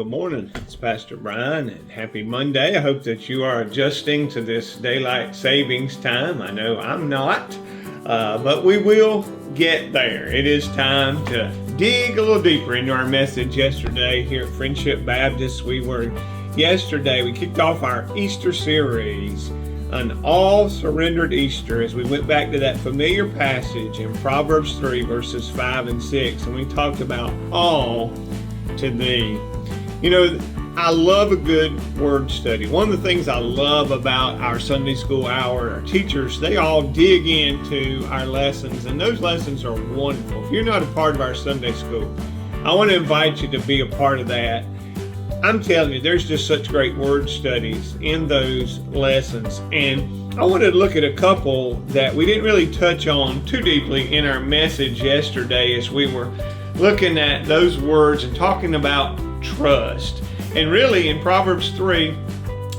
good morning. It's Pastor Brian, and happy Monday. I hope that you are adjusting to this daylight savings time. I know I'm not, but we will get there. It is time to dig a little deeper into our message yesterday here at Friendship Baptist. We kicked off our Easter series, an all-surrendered Easter, as we went back to that familiar passage in Proverbs 3, verses 5 and 6, and we talked about all to thee. You know, I love a good word study. One of the things I love about our Sunday school hour, our teachers, they all dig into our lessons, and those lessons are wonderful. If you're not a part of our Sunday school, I want to invite you to be a part of that. I'm telling you, there's just such great word studies in those lessons. And I wanted to look at a couple that we didn't really touch on too deeply in our message yesterday as we were looking at those words and talking about trust. And really in Proverbs 3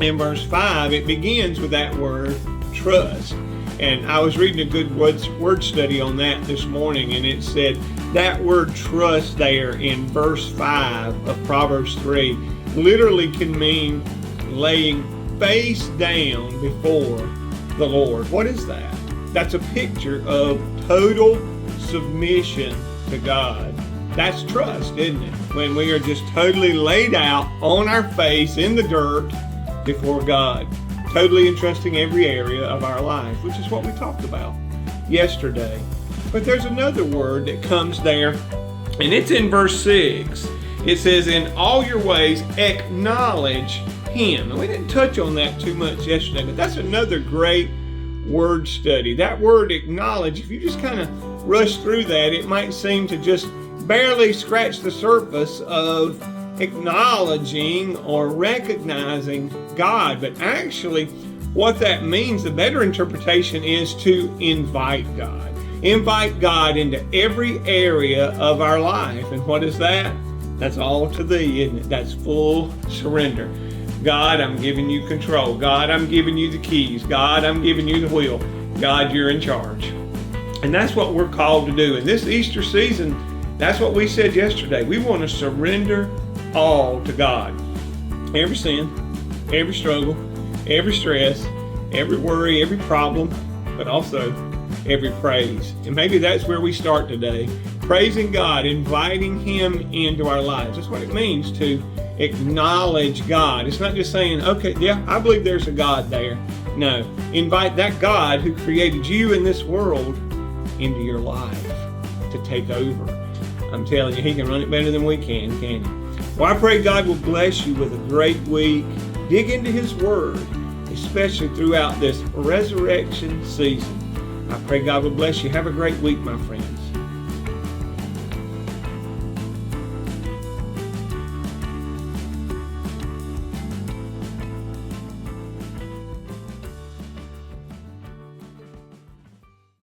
in verse 5, it begins with that word trust. And I was reading a good word study on that this morning, and it said that word trust there in verse 5 of Proverbs 3 literally can mean laying face down before the Lord. What is that? That's a picture of total submission to God. That's trust, isn't it? When we are just totally laid out on our face in the dirt before God, totally entrusting every area of our life, which is what we talked about yesterday. But there's another word that comes there, and it's in verse 6. It says, in all your ways, acknowledge Him. And we didn't touch on that too much yesterday, but that's another great word study. That word acknowledge, if you just kind of rush through that, it might seem to just barely scratch the surface of acknowledging or recognizing God. But actually, what that means, the better interpretation is to invite God. Invite God into every area of our life. And what is that? That's all to thee, isn't it? That's full surrender. God, I'm giving you control. God, I'm giving you the keys. God, I'm giving you the wheel. God, you're in charge. And that's what we're called to do. In this Easter season, that's what we said yesterday. We want to surrender all to God. Every sin, every struggle, every stress, every worry, every problem, but also every praise. And maybe that's where we start today. Praising God, inviting Him into our lives. That's what it means to acknowledge God. It's not just saying, okay, yeah, I believe there's a God there. No, invite that God who created you in this world into your life to take over. I'm telling you, He can run it better than we can He? Well, I pray God will bless you with a great week. Dig into His Word, especially throughout this resurrection season. I pray God will bless you. Have a great week, my friends.